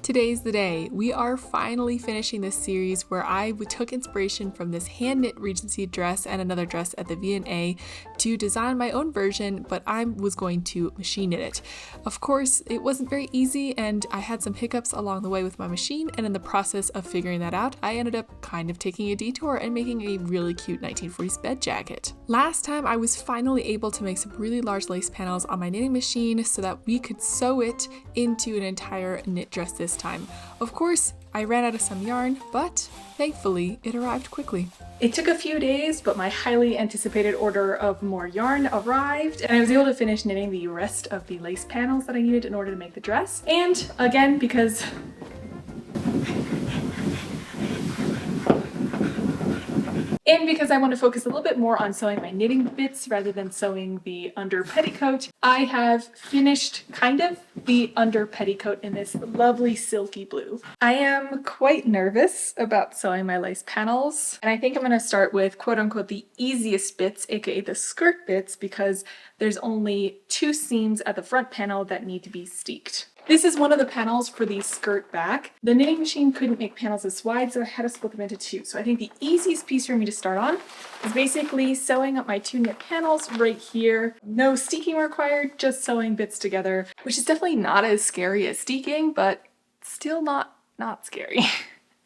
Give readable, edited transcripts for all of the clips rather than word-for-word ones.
Today's the day. We are finally finishing this series where I took inspiration from this hand knit Regency dress and another dress at the V&A to design my own version, but I was going to machine knit it. Of course, it wasn't very easy and I had some hiccups along the way with my machine, and in the process of figuring that out, I ended up kind of taking a detour and making a really cute 1940s bed jacket. Last time I was finally able to make some really large lace panels on my knitting machine so that we could sew it into an entire knit dress this time. Of course, I ran out of some yarn, but thankfully it arrived quickly. It took a few days, but my highly anticipated order of more yarn arrived, and I was able to finish knitting the rest of the lace panels that I needed in order to make the dress. And again, because I want to focus a little bit more on sewing my knitting bits rather than sewing the under petticoat, I have finished kind of the under petticoat in this lovely silky blue. I am quite nervous about sewing my lace panels, and I think I'm going to start with quote unquote the easiest bits, aka the skirt bits, because there's only 2 seams at the front panel that need to be steeked. This is one of the panels for the skirt back. The knitting machine couldn't make panels this wide, so I had to split them into 2. So I think the easiest piece for me to start on is basically sewing up my 2 knit panels right here. No steeking required, just sewing bits together, which is definitely not as scary as steeking, but still not scary.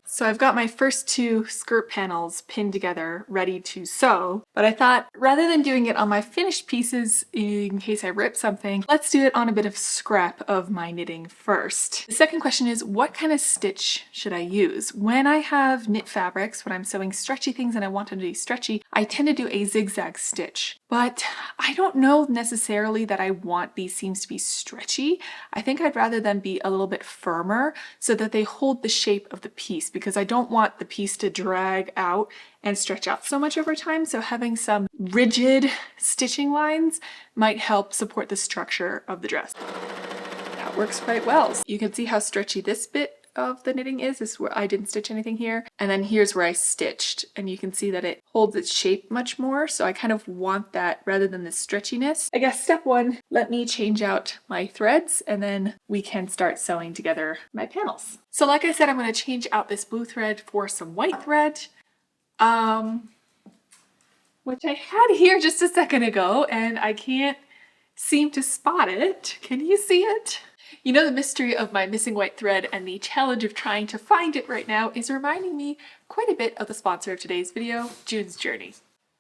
So I've got my first 2 skirt panels pinned together, ready to sew, but I thought rather than doing it on my finished pieces in case I rip something, let's do it on a bit of scrap of my knitting first. The second question is, what kind of stitch should I use? When I have knit fabrics, when I'm sewing stretchy things and I want them to be stretchy, I tend to do a zigzag stitch. But I don't know necessarily that I want these seams to be stretchy. I think I'd rather them be a little bit firmer so that they hold the shape of the piece, because I don't want the piece to drag out and stretch out so much over time. So having some rigid stitching lines might help support the structure of the dress. That works quite well. You can see how stretchy this bit of the knitting is. This is where I didn't stitch anything here. And then here's where I stitched, and you can see that it holds its shape much more. So I kind of want that rather than the stretchiness. I guess step 1, let me change out my threads and then we can start sewing together my panels. So like I said, I'm going to change out this blue thread for some white thread, which I had here just a second ago and I can't seem to spot it. Can you see it? You know, the mystery of my missing white thread and the challenge of trying to find it right now is reminding me quite a bit of the sponsor of today's video, June's Journey.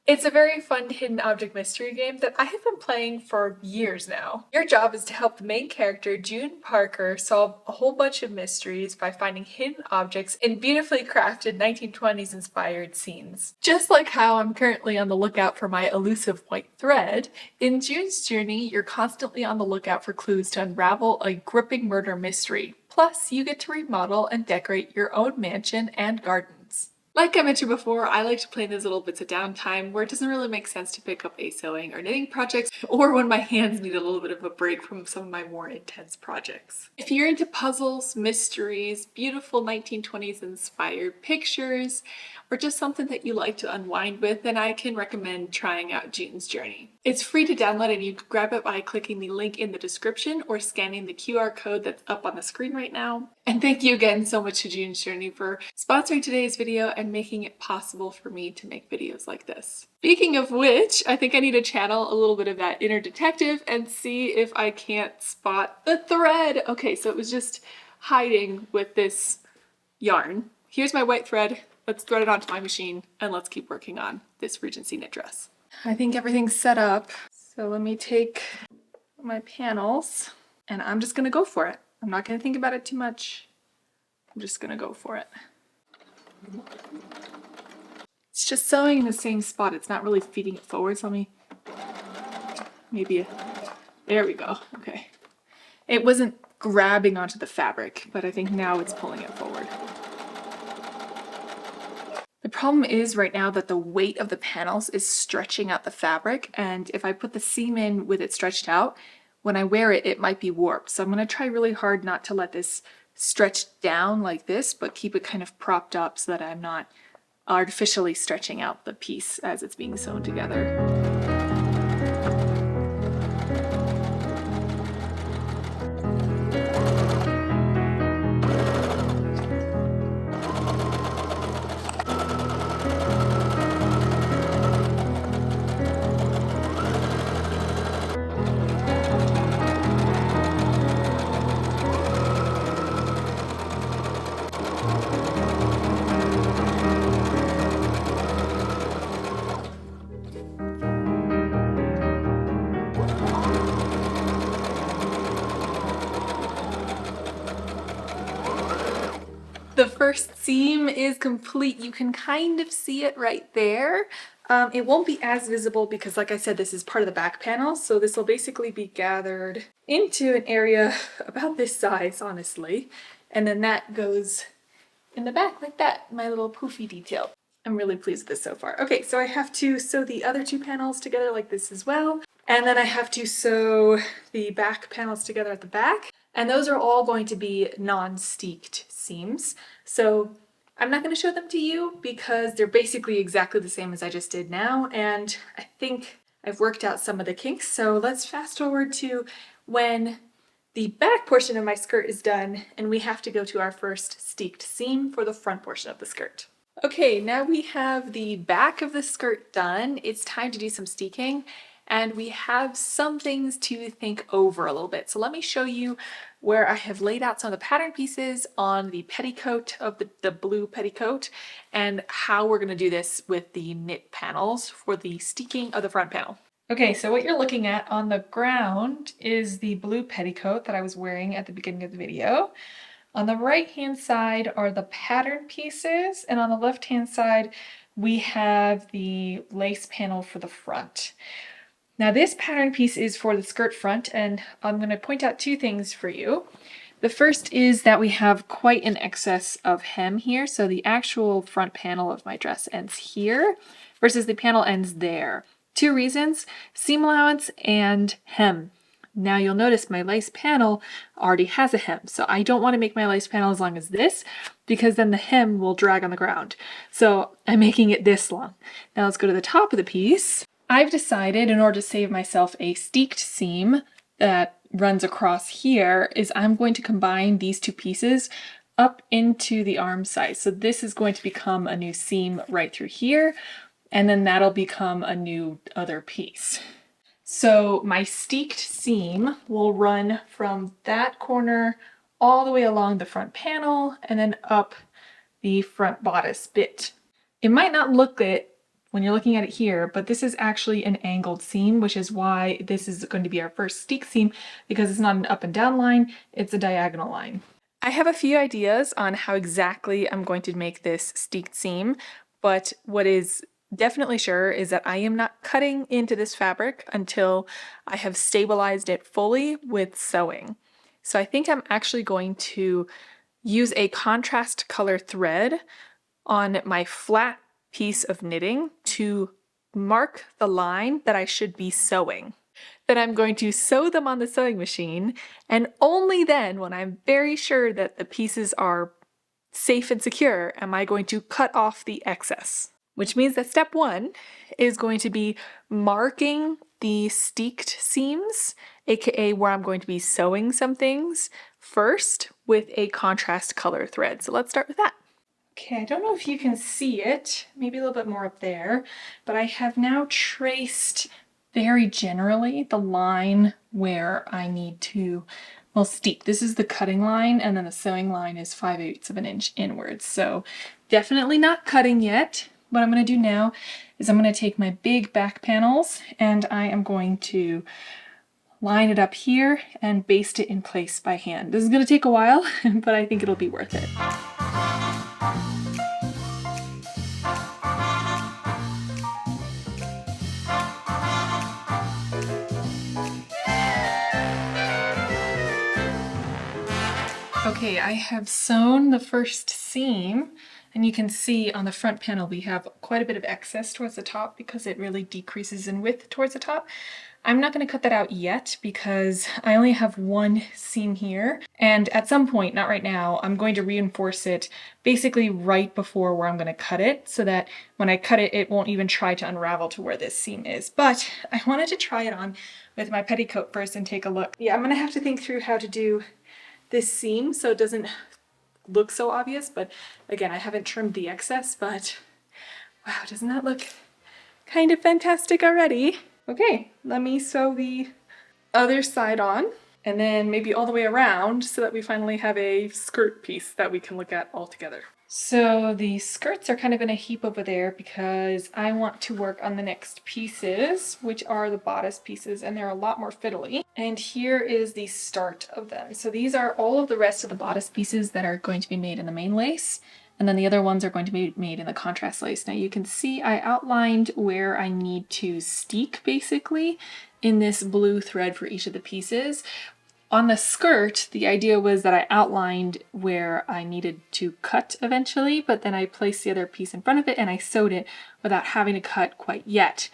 It's a very fun hidden object mystery game that I have been playing for years now. Your job is to help the main character, June Parker, solve a whole bunch of mysteries by finding hidden objects in beautifully crafted 1920s inspired scenes. Just like how I'm currently on the lookout for my elusive white thread, in June's Journey, you're constantly on the lookout for clues to unravel a gripping murder mystery. Plus, you get to remodel and decorate your own mansion and garden. Like I mentioned before, I like to play in those little bits of downtime where it doesn't really make sense to pick up a sewing or knitting project, or when my hands need a little bit of a break from some of my more intense projects. If you're into puzzles, mysteries, beautiful 1920s inspired pictures, or just something that you like to unwind with, then I can recommend trying out June's Journey. It's free to download and you can grab it by clicking the link in the description or scanning the QR code that's up on the screen right now. And thank you again so much to June's Journey for sponsoring today's video and making it possible for me to make videos like this. Speaking of which, I think I need to channel a little bit of that inner detective and see if I can't spot the thread. Okay, so it was just hiding with this yarn. Here's my white thread. Let's thread it onto my machine and let's keep working on this Regency knit dress. I think everything's set up. So let me take my panels and I'm just gonna go for it. I'm not gonna think about it too much. I'm just gonna go for it. It's just sewing in the same spot. It's not really feeding it forward. So let me, there we go. Okay. It wasn't grabbing onto the fabric, but I think now it's pulling it forward. The problem is right now that the weight of the panels is stretching out the fabric, and if I put the seam in with it stretched out, when I wear it, it might be warped. So I'm going to try really hard not to let this stretch down like this, but keep it kind of propped up so that I'm not artificially stretching out the piece as it's being sewn together. The first seam is complete. You can kind of see it right there. It won't be as visible because, like I said, this is part of the back panel. So this will basically be gathered into an area about this size, honestly. And then that goes in the back like that, my little poofy detail. I'm really pleased with this so far. Okay, so I have to sew the other two panels together like this as well. And then I have to sew the back panels together at the back. And those are all going to be non-steeked seams. So I'm not going to show them to you because they're basically exactly the same as I just did now. And I think I've worked out some of the kinks. So let's fast forward to when the back portion of my skirt is done and we have to go to our first steeked seam for the front portion of the skirt. Okay, now we have the back of the skirt done. It's time to do some steeking. And we have some things to think over a little bit. So let me show you where I have laid out some of the pattern pieces on the petticoat of the blue petticoat and how we're going to do this with the knit panels for the steeking of the front panel. Okay, so what you're looking at on the ground is the blue petticoat that I was wearing at the beginning of the video. On the right-hand side are the pattern pieces, and on the left-hand side we have the lace panel for the front. Now this pattern piece is for the skirt front, and I'm going to point out two things for you. The first is that we have quite an excess of hem here, so the actual front panel of my dress ends here versus the panel ends there. Two reasons: seam allowance and hem. Now you'll notice my lace panel already has a hem, so I don't want to make my lace panel as long as this because then the hem will drag on the ground. So I'm making it this long. Now let's go to the top of the piece. I've decided, in order to save myself a steeked seam that runs across here, is I'm going to combine these two pieces up into the arm side. So this is going to become a new seam right through here, and then that'll become a new other piece. So my steeked seam will run from that corner all the way along the front panel and then up the front bodice bit. It might not look it when you're looking at it here, but this is actually an angled seam, which is why this is going to be our first steek seam, because it's not an up and down line, it's a diagonal line. I have a few ideas on how exactly I'm going to make this steeked seam, but what is definitely sure is that I am not cutting into this fabric until I have stabilized it fully with sewing. So I think I'm actually going to use a contrast color thread on my flat piece of knitting to mark the line that I should be sewing. Then I'm going to sew them on the sewing machine, and only then, when I'm very sure that the pieces are safe and secure, am I going to cut off the excess. Which means that step one is going to be marking the steeked seams, aka where I'm going to be sewing some things, first with a contrast color thread. So let's start with that. Okay, I don't know if you can see it, maybe a little bit more up there, but I have now traced very generally the line where I need to, well, steek. This is the cutting line, and then the sewing line is 5/8 of an inch inwards. So definitely not cutting yet. What I'm going to do now is I'm going to take my big back panels and I am going to line it up here and baste it in place by hand. This is going to take a while, but I think it'll be worth it. Okay, I have sewn the first seam, and you can see on the front panel we have quite a bit of excess towards the top because it really decreases in width towards the top. I'm not going to cut that out yet because I only have one seam here, and at some point, not right now, I'm going to reinforce it basically right before where I'm going to cut it so that when I cut it, it won't even try to unravel to where this seam is. But I wanted to try it on with my petticoat first and take a look. Yeah, I'm going to have to think through how to do this seam so it doesn't look so obvious, but again, I haven't trimmed the excess, but wow, doesn't that look kind of fantastic already? Okay, let me sew the other side on and then maybe all the way around so that we finally have a skirt piece that we can look at all together. So the skirts are kind of in a heap over there because I want to work on the next pieces, which are the bodice pieces, and they're a lot more fiddly. And here is the start of them. So these are all of the rest of the bodice pieces that are going to be made in the main lace, and then the other ones are going to be made in the contrast lace. Now you can see I outlined where I need to steek basically in this blue thread for each of the pieces. On the skirt, the idea was that I outlined where I needed to cut eventually, but then I placed the other piece in front of it and I sewed it without having to cut quite yet.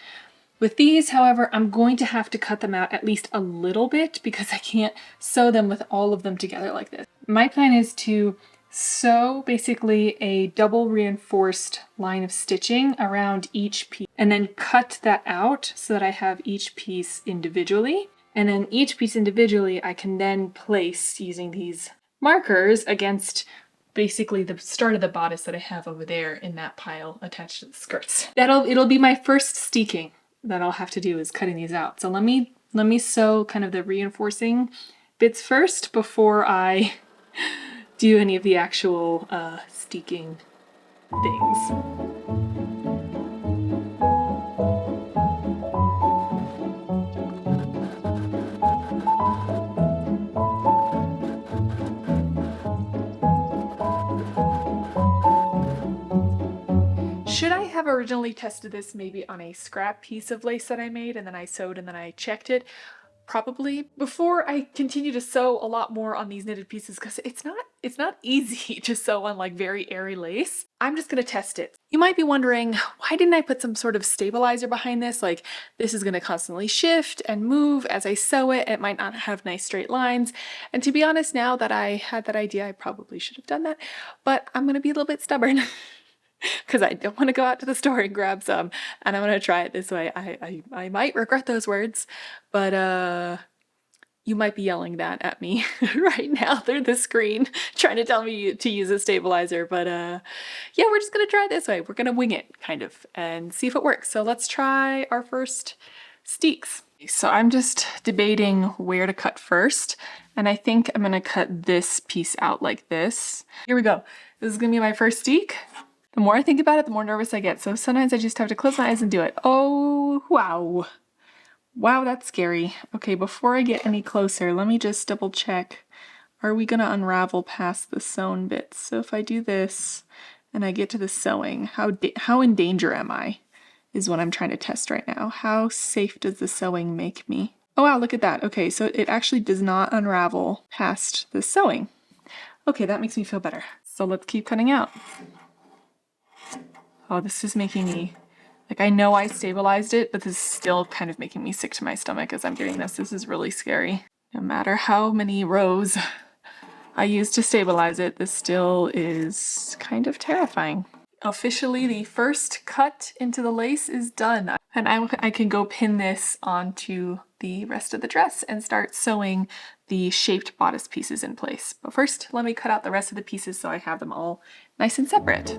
With these, however, I'm going to have to cut them out at least a little bit because I can't sew them with all of them together like this. My plan is to sew basically a double reinforced line of stitching around each piece and then cut that out so that I have each piece individually. And then each piece individually I can then place using these markers against basically the start of the bodice that I have over there in that pile attached to the skirts. It'll be my first steeking that I'll have to do is cutting these out. So let me sew kind of the reinforcing bits first before I do any of the actual steeking things. Should I have originally tested this maybe on a scrap piece of lace that I made and then I sewed and then I checked it? Probably. Before I continue to sew a lot more on these knitted pieces because it's not easy to sew on like very airy lace. I'm just gonna test it. You might be wondering, why didn't I put some sort of stabilizer behind this? Like this is gonna constantly shift and move as I sew it. It might not have nice straight lines. And to be honest, now that I had that idea, I probably should have done that, but I'm gonna be a little bit stubborn. Because I don't want to go out to the store and grab some, and I'm going to try it this way. I might regret those words, but you might be yelling that at me right now through the screen, trying to tell me to use a stabilizer, but yeah, we're just going to try it this way. We're going to wing it, kind of, and see if it works. So let's try our first steeks. So I'm just debating where to cut first, and I think I'm going to cut this piece out like this. Here we go. This is going to be my first steek. The more I think about it, the more nervous I get. So sometimes I just have to close my eyes and do it. Oh, wow. Wow, that's scary. Okay, before I get any closer, let me just double check. Are we gonna unravel past the sewn bits? So if I do this and I get to the sewing, how in danger am I? Is what I'm trying to test right now. How safe does the sewing make me? Oh wow, look at that. Okay, so it actually does not unravel past the sewing. Okay, that makes me feel better. So let's keep cutting out. Oh, this is making me, like, I know I stabilized it, but this is still kind of making me sick to my stomach as I'm doing this. This is really scary. No matter how many rows I use to stabilize it, this still is kind of terrifying. Officially, the first cut into the lace is done. And I can go pin this onto the rest of the dress and start sewing the shaped bodice pieces in place. But first, let me cut out the rest of the pieces so I have them all nice and separate.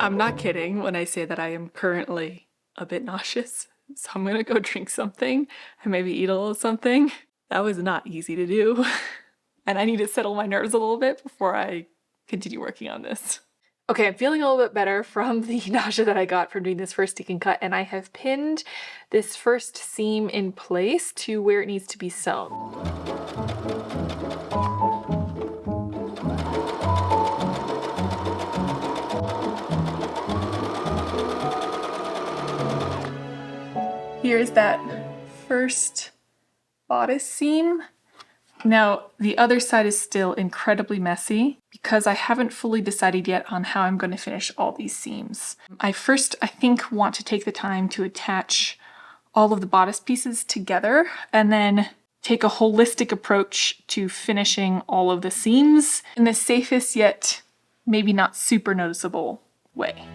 I'm not kidding when I say that I am currently a bit nauseous, so I'm gonna go drink something and maybe eat a little something. That was not easy to do, and I need to settle my nerves a little bit before I continue working on this. Okay, I'm feeling a little bit better from the nausea that I got from doing this first steek cut, and I have pinned this first seam in place to where it needs to be sewn. Here's that first bodice seam. Now, the other side is still incredibly messy because I haven't fully decided yet on how I'm going to finish all these seams. I think, want to take the time to attach all of the bodice pieces together and then take a holistic approach to finishing all of the seams in the safest yet maybe not super noticeable way.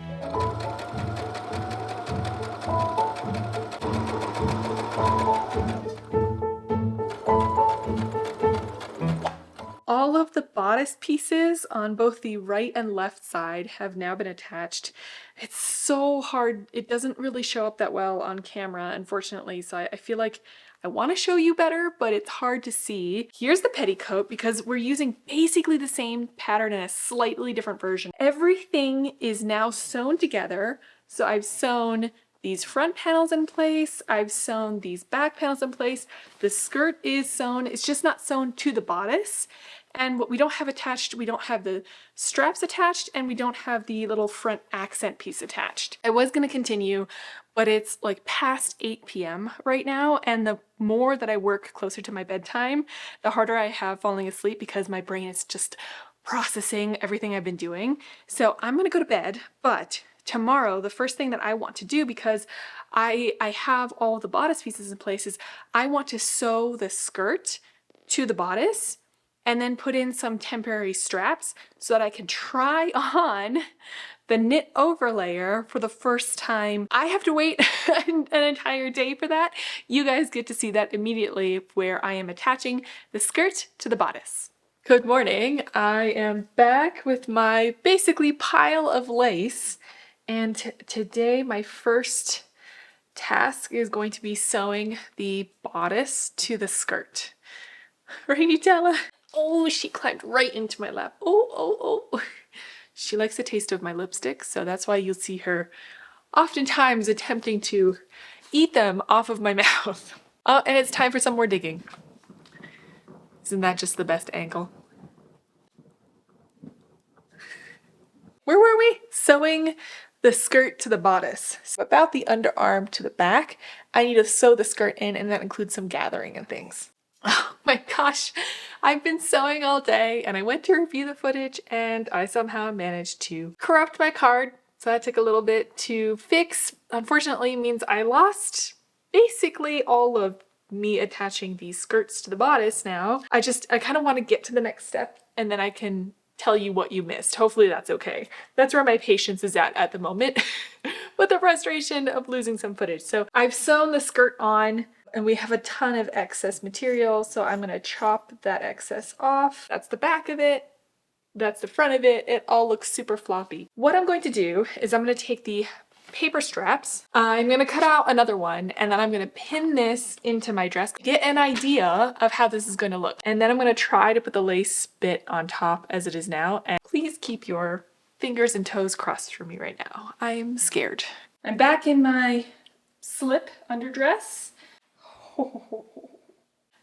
All of the bodice pieces on both the right and left side have now been attached. It's so hard. It doesn't really show up that well on camera, unfortunately, so I feel like I want to show you better, but it's hard to see. Here's the petticoat because we're using basically the same pattern in a slightly different version. Everything is now sewn together. So I've sewn these front panels in place, I've sewn these back panels in place, the skirt is sewn, it's just not sewn to the bodice. And what we don't have attached, we don't have the straps attached, and we don't have the little front accent piece attached. I was going to continue, but it's like past 8 p.m. right now, and the more that I work closer to my bedtime, the harder I have falling asleep because my brain is just processing everything I've been doing. So I'm going to go to bed, but tomorrow, the first thing that I want to do, because I have all the bodice pieces in place, is I want to sew the skirt to the bodice and then put in some temporary straps so that I can try on the knit overlayer for the first time. I have to wait an entire day for that. You guys get to see that immediately, where I am attaching the skirt to the bodice. Good morning. I am back with my basically pile of lace. And today my first task is going to be sewing the bodice to the skirt. Right, Nutella? Oh, she climbed right into my lap. Oh. She likes the taste of my lipstick, so that's why you'll see her oftentimes attempting to eat them off of my mouth. Oh, and it's time for some more digging. Isn't that just the best angle? Where were we? Sewing the skirt to the bodice. So about the underarm to the back, I need to sew the skirt in, and that includes some gathering and things. Oh my gosh, I've been sewing all day and I went to review the footage and I somehow managed to corrupt my card. So that took a little bit to fix. Unfortunately, it means I lost basically all of me attaching these skirts to the bodice now. I kind of want to get to the next step and then I can tell you what you missed. Hopefully that's okay. That's where my patience is at the moment with the frustration of losing some footage. So I've sewn the skirt on and we have a ton of excess material, so I'm going to chop that excess off. That's the back of it. That's the front of it. It all looks super floppy. What I'm going to do is I'm going to take the paper straps. I'm going to cut out another one and then I'm going to pin this into my dress, get an idea of how this is going to look. And then I'm going to try to put the lace bit on top as it is now. And please keep your fingers and toes crossed for me right now. I'm scared. I'm back in my slip underdress.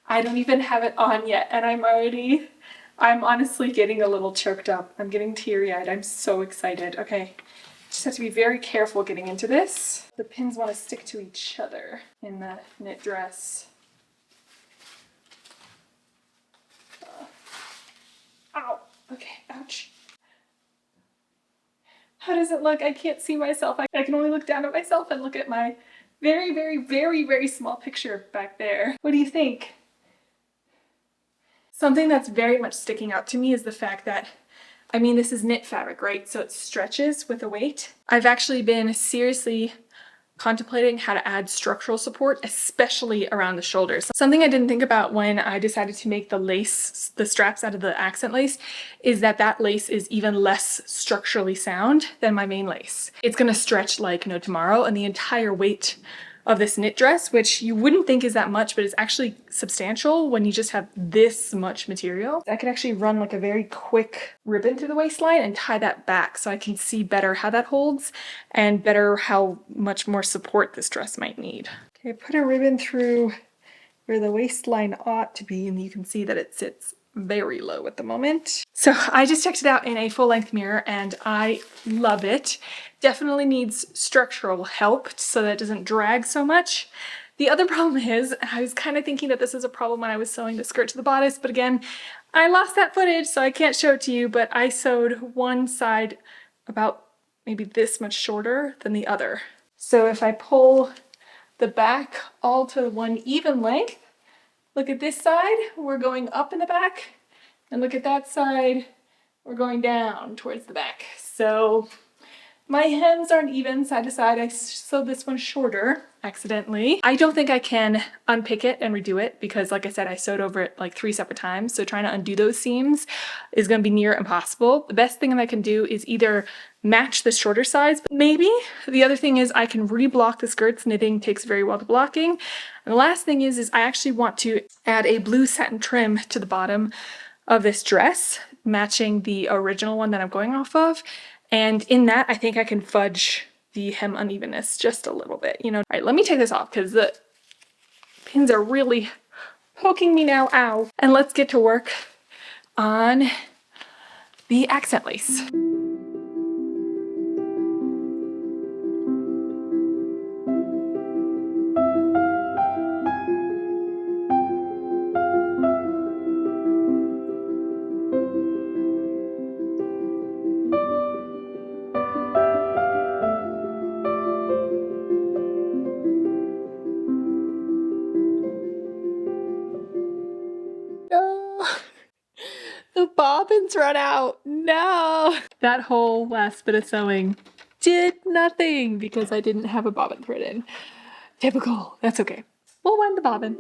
I don't even have it on yet and I'm honestly getting a little choked up. I'm getting teary-eyed. I'm so excited. Okay, just have to be very careful getting into this. The pins want to stick to each other in the knit dress. Ow, okay, ouch. How does it look? I can't see myself. I can only look down at myself and look at my very small picture back there. What do you think? Something that's very much sticking out to me is the fact that, I mean, this is knit fabric, right? So it stretches with a weight. I've actually been seriously contemplating how to add structural support, especially around the shoulders. Something I didn't think about when I decided to make the straps out of the accent lace, is that lace is even less structurally sound than my main lace. It's gonna stretch like no tomorrow, and the entire weight of this knit dress, which you wouldn't think is that much, but it's actually substantial when you just have this much material. I could actually run like a very quick ribbon through the waistline and tie that back so I can see better how that holds and better how much more support this dress might need. Okay, put a ribbon through where the waistline ought to be, and you can see that it sits very low at the moment. So I just checked it out in a full-length mirror and I love it. Definitely needs structural help so that it doesn't drag so much. The other problem is, I was kind of thinking that this is a problem when I was sewing the skirt to the bodice, but again, I lost that footage so I can't show it to you, but I sewed one side about maybe this much shorter than the other. So if I pull the back all to one even length, look at this side, we're going up in the back, and look at that side, we're going down towards the back. So My hems aren't even side to side. I sewed this one shorter accidentally. I don't think I can unpick it and redo it because, like I said, I sewed over it like 3 separate times. So trying to undo those seams is going to be near impossible. The best thing that I can do is either match the shorter sides, but maybe. The other thing is I can reblock the skirts. Knitting takes very well to blocking. And the last thing is I actually want to add a blue satin trim to the bottom of this dress, matching the original one that I'm going off of. And in that, I think I can fudge the hem unevenness just a little bit, you know. All right, let me take this off because the pins are really poking me now, ow. And let's get to work on the accent lace. The bobbins run out. No. That whole last bit of sewing did nothing because I didn't have a bobbin thread in. Typical. That's okay. We'll wind the bobbin.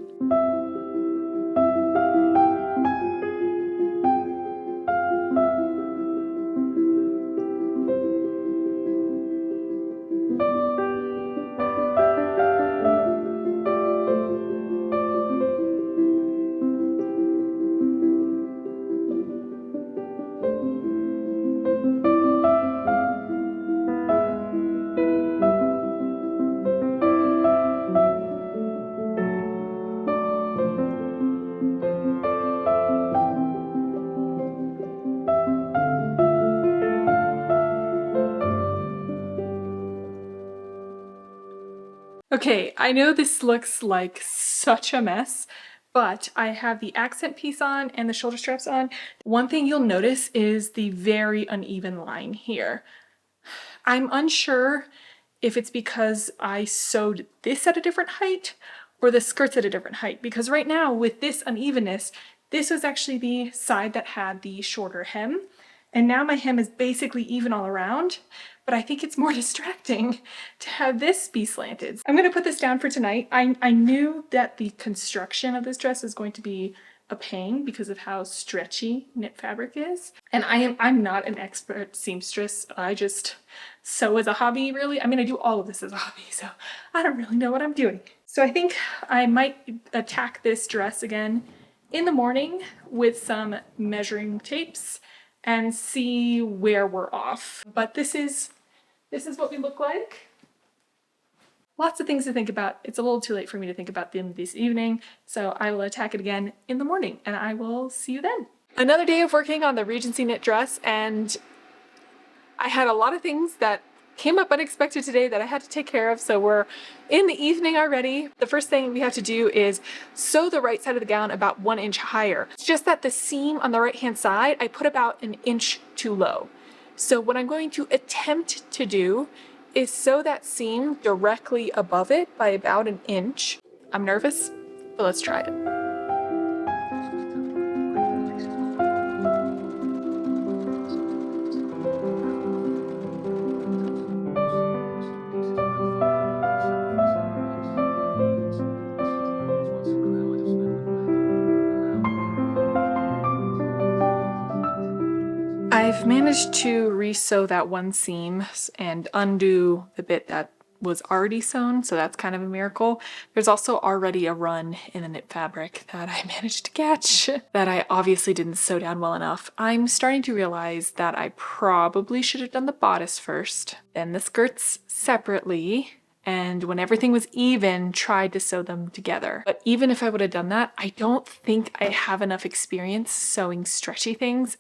Okay, I know this looks like such a mess, but I have the accent piece on and the shoulder straps on. One thing you'll notice is the very uneven line here. I'm unsure if it's because I sewed this at a different height or the skirts at a different height, because right now with this unevenness, this was actually the side that had the shorter hem, and now my hem is basically even all around, but I think it's more distracting to have this be slanted. I'm gonna put this down for tonight. I knew that the construction of this dress is going to be a pain because of how stretchy knit fabric is. And I'm not an expert seamstress. I just sew as a hobby, really. I mean, I do all of this as a hobby, so I don't really know what I'm doing. So I think I might attack this dress again in the morning with some measuring tapes and see where we're off. But this is what we look like. Lots of things to think about. It's a little too late for me to think about them this evening, so I will attack it again in the morning, and I will see you then. Another day of working on the Regency knit dress, and I had a lot of things that came up unexpected today that I had to take care of, so we're in the evening already. The first thing we have to do is sew the right side of the gown about 1 inch higher. It's just that the seam on the right-hand side, I put about 1 inch too low. So what I'm going to attempt to do is sew that seam directly above it by about 1 inch. I'm nervous, but let's try it. I've managed to re-sew that one seam and undo the bit that was already sewn, so that's kind of a miracle. There's also already a run in the knit fabric that I managed to catch that I obviously didn't sew down well enough. I'm starting to realize that I probably should have done the bodice first, then the skirts separately, and when everything was even, tried to sew them together. But even if I would have done that, I don't think I have enough experience sewing stretchy things.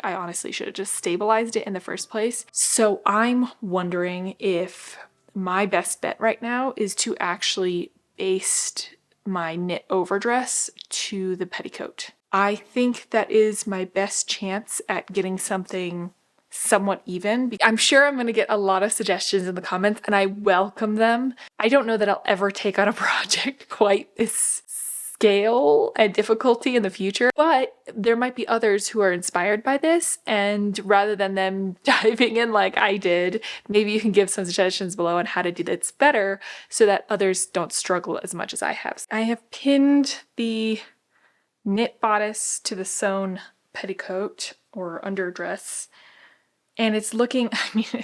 I honestly should have just stabilized it in the first place. So I'm wondering if my best bet right now is to actually baste my knit overdress to the petticoat. I think that is my best chance at getting something somewhat even. I'm sure I'm going to get a lot of suggestions in the comments, and I welcome them. I don't know that I'll ever take on a project quite this scale and difficulty in the future, but there might be others who are inspired by this, and rather than them diving in like I did, maybe you can give some suggestions below on how to do this better so that others don't struggle as much as I have. I have pinned the knit bodice to the sewn petticoat or underdress, and it's looking, I mean,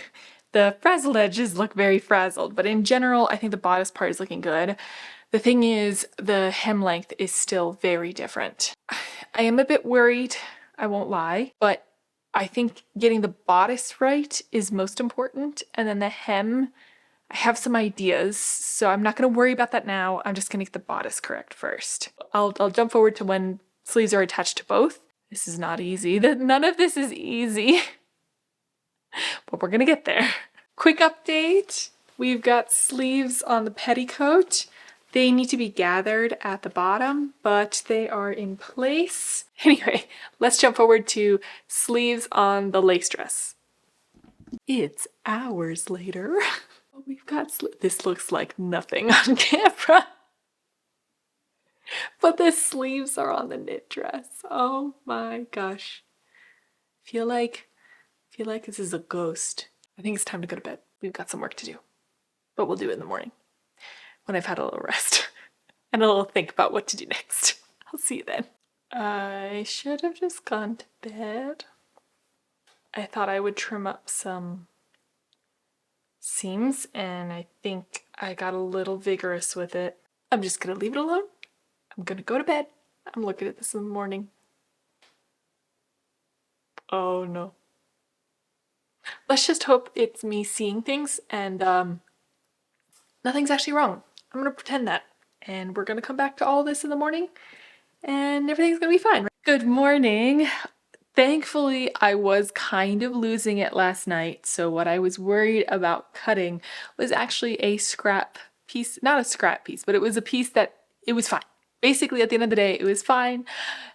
the frazzled edges look very frazzled, but in general, I think the bodice part is looking good. The thing is, the hem length is still very different. I am a bit worried, I won't lie, but I think getting the bodice right is most important, and then the hem, I have some ideas, so I'm not going to worry about that now. I'm just going to get the bodice correct first. I'll jump forward to when sleeves are attached to both. This is not easy. None of this is easy, but we're going to get there. Quick update. We've got sleeves on the petticoat. They need to be gathered at the bottom, but they are in place. Anyway, let's jump forward to sleeves on the lace dress. It's hours later. We've got this looks like nothing on camera, but the sleeves are on the knit dress. Oh my gosh. Feel like this is a ghost. I think it's time to go to bed. We've got some work to do, but we'll do it in the morning when I've had a little rest and a little think about what to do next. I'll see you then. I should have just gone to bed. I thought I would trim up some seams, and I think I got a little vigorous with it. I'm just gonna leave it alone. I'm gonna go to bed. I'm looking at this in the morning. Oh no. Let's just hope it's me seeing things and nothing's actually wrong. I'm gonna pretend that, and we're gonna come back to all this in the morning and everything's gonna be fine. Good morning. Thankfully, I was kind of losing it last night, so what I was worried about cutting was actually a scrap piece, not a scrap piece, but it was a piece that it was fine. Basically, at the end of the day, it was fine.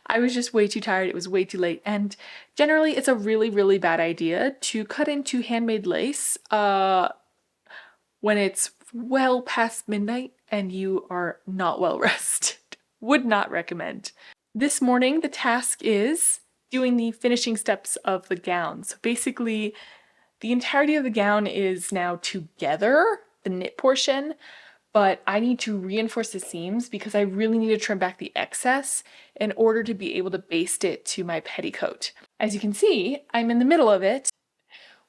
I was just way too tired. It was way too late. And generally, it's a really, really bad idea to cut into handmade lace when it's well past midnight and you are not well rested. Would not recommend. This morning, the task is doing the finishing steps of the gown. So basically, the entirety of the gown is now together, the knit portion, but I need to reinforce the seams because I really need to trim back the excess in order to be able to baste it to my petticoat. As you can see, I'm in the middle of it.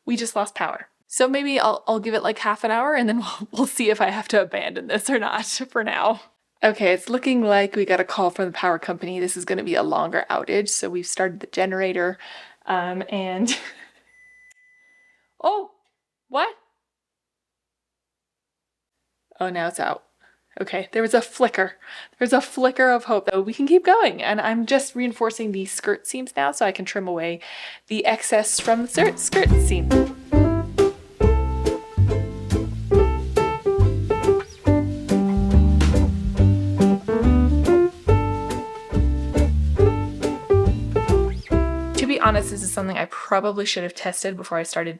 We just lost power. So maybe I'll give it like half an hour and then we'll see if I have to abandon this or not for now. Okay, it's looking like we got a call from the power company. This is going to be a longer outage, so we've started the generator, and oh, what? Oh, now it's out. Okay, there was a flicker. There's a flicker of hope, though. We can keep going, and I'm just reinforcing the skirt seams now so I can trim away the excess from the skirt seam. Honest, this is something I probably should have tested before I started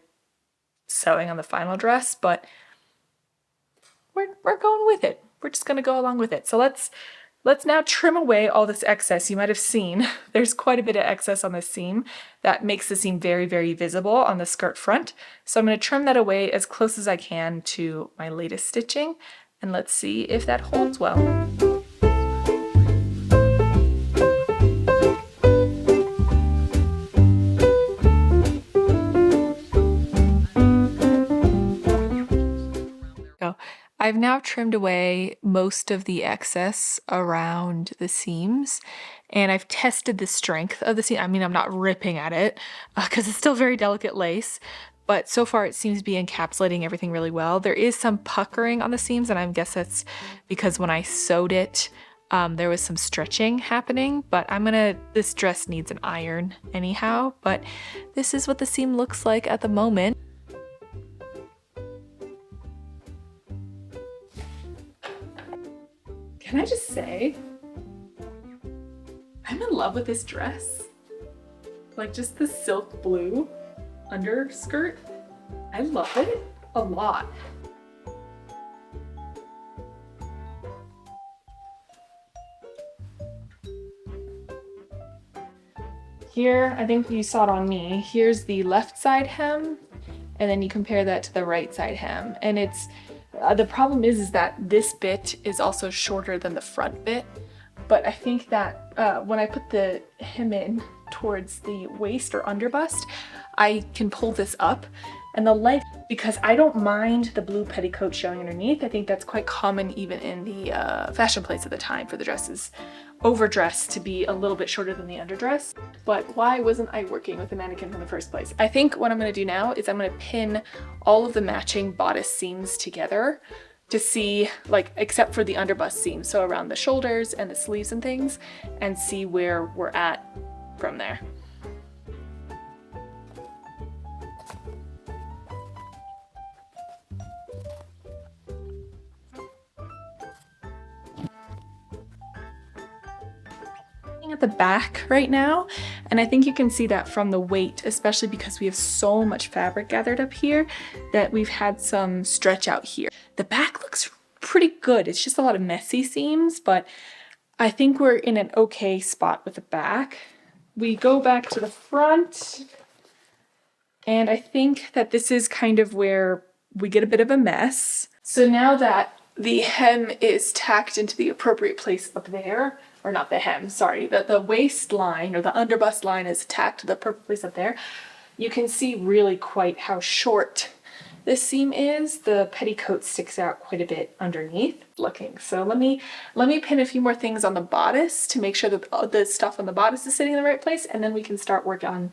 sewing on the final dress, but we're going with it. We're just gonna go along with it. So let's now trim away all this excess. You might have seen there's quite a bit of excess on the seam that makes the seam very, very visible on the skirt front. So I'm gonna trim that away as close as I can to my latest stitching, and let's see if that holds well. I've now trimmed away most of the excess around the seams, and I've tested the strength of the seam. I mean, I'm not ripping at it because it's still very delicate lace, but so far it seems to be encapsulating everything really well. There is some puckering on the seams, and I guess that's because when I sewed it, there was some stretching happening, but this dress needs an iron anyhow, but this is what the seam looks like at the moment. Can I just say, I'm in love with this dress. Like just the silk blue underskirt. I love it a lot. Here, I think you saw it on me. Here's the left side hem, and then you compare that to the right side hem. And it's, the problem is that this bit is also shorter than the front bit. But I think that when I put the hem in towards the waist or under bust, I can pull this up. And the length, because I don't mind the blue petticoat showing underneath. I think that's quite common even in the fashion plates at the time for the dresses overdress to be a little bit shorter than the underdress. But why wasn't I working with a mannequin in the first place? I think what I'm gonna do now is I'm gonna pin all of the matching bodice seams together to see, like, except for the underbust seam, so around the shoulders and the sleeves and things, and see where we're at from there. At the back right now, and I think you can see that from the weight, especially because we have so much fabric gathered up here that we've had some stretch out here. The back looks pretty good. It's just a lot of messy seams, but I think we're in an okay spot with the back. We go back to the front, and I think that this is kind of where we get a bit of a mess. So now that the hem is tacked into the appropriate place up there, or not the hem, sorry, the waistline or the underbust line is tacked to the appropriate place up there, you can see really quite how short this seam is. The petticoat sticks out quite a bit underneath looking. So let me pin a few more things on the bodice to make sure that the stuff on the bodice is sitting in the right place, and then we can start work on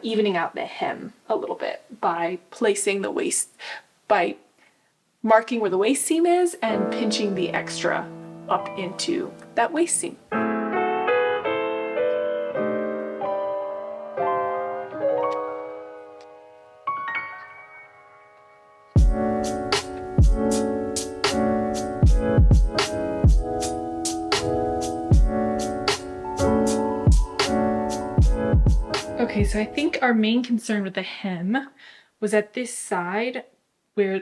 evening out the hem a little bit by placing the waist, by marking where the waist seam is and pinching the extra up into that waist seam. Okay, so I think our main concern with the hem was at this side where,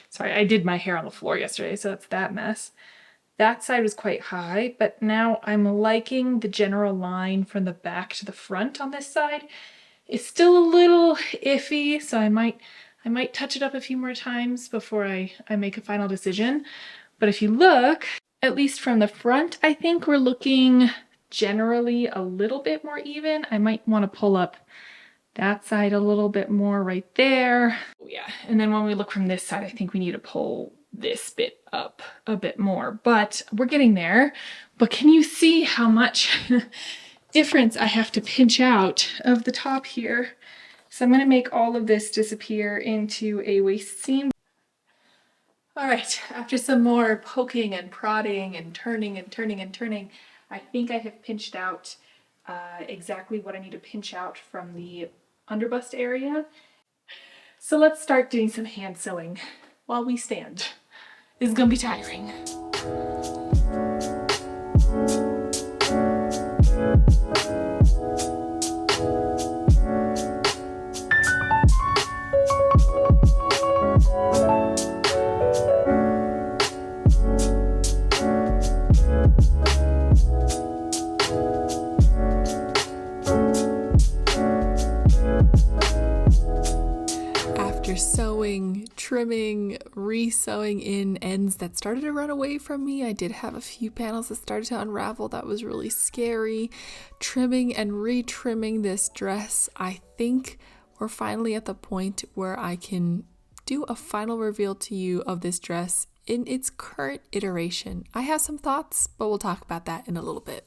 sorry, I did my hair on the floor yesterday, so that's that mess. That side was quite high, but now I'm liking the general line from the back to the front on this side. It's still a little iffy, so I might touch it up a few more times before I make a final decision. But if you look, at least from the front, I think we're looking generally a little bit more even. I might want to pull up that side a little bit more right there. Oh, yeah, and then when we look from this side, I think we need to pull this bit up a bit more, but we're getting there. But can you see how much difference I have to pinch out of the top here? So I'm going to make all of this disappear into a waist seam. All right, after some more poking and prodding and turning and turning and turning, I think I have pinched out exactly what I need to pinch out from the underbust area. So let's start doing some hand sewing while we stand. This is gonna be tiring. Sewing, trimming, re-sewing in ends that started to run away from me. I did have a few panels that started to unravel. That was really scary. Trimming and re-trimming this dress. I think we're finally at the point where I can do a final reveal to you of this dress in its current iteration. I have some thoughts, but we'll talk about that in a little bit.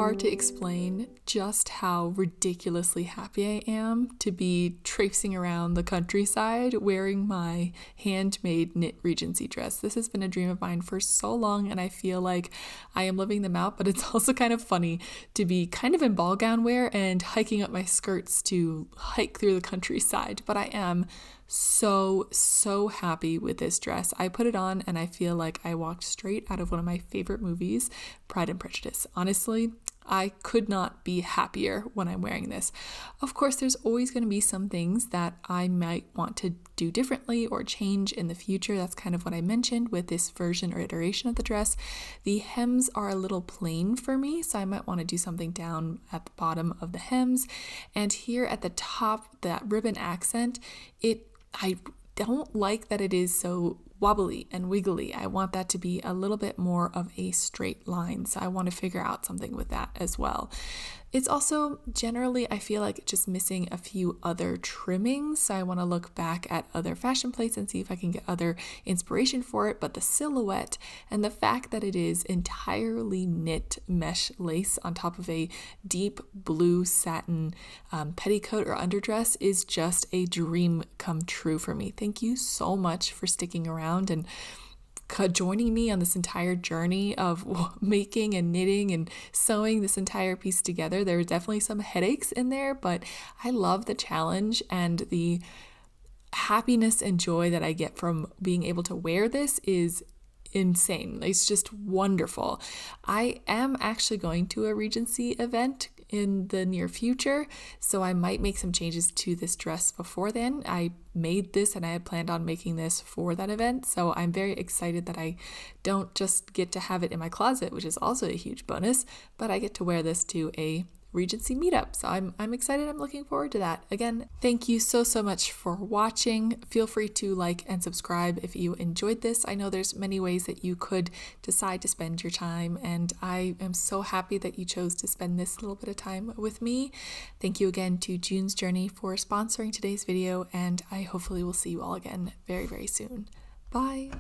hard to explain just how ridiculously happy I am to be traipsing around the countryside wearing my handmade knit Regency dress. This has been a dream of mine for so long, and I feel like I am living them out, but it's also kind of funny to be kind of in ball gown wear and hiking up my skirts to hike through the countryside. But I am so happy with this dress. I put it on and I feel like I walked straight out of one of my favorite movies, Pride and Prejudice. Honestly, I could not be happier when I'm wearing this. Of course, there's always going to be some things that I might want to do differently or change in the future. That's kind of what I mentioned with this version or iteration of the dress. The hems are a little plain for me, so I might want to do something down at the bottom of the hems. And here at the top, that ribbon accent, I don't like that it is so wobbly and wiggly. I want that to be a little bit more of a straight line. So I want to figure out something with that as well. It's also generally, I feel like just missing a few other trimmings. So I want to look back at other fashion plates and see if I can get other inspiration for it. But the silhouette and the fact that it is entirely knit mesh lace on top of a deep blue satin petticoat or underdress is just a dream come true for me. Thank you so much for sticking around and joining me on this entire journey of making and knitting and sewing this entire piece together. There were definitely some headaches in there, but I love the challenge and the happiness and joy that I get from being able to wear this is insane. It's just wonderful. I am actually going to a Regency event in the near future, so I might make some changes to this dress before then. I made this and I had planned on making this for that event, so I'm very excited that I don't just get to have it in my closet, which is also a huge bonus, but I get to wear this to a Regency meetup. So I'm excited. I'm looking forward to that. Again, thank you so much for watching. Feel free to like and subscribe if you enjoyed this. I know there's many ways that you could decide to spend your time, and I am so happy that you chose to spend this little bit of time with me. Thank you again to June's Journey for sponsoring today's video, and I hopefully will see you all again very soon. Bye.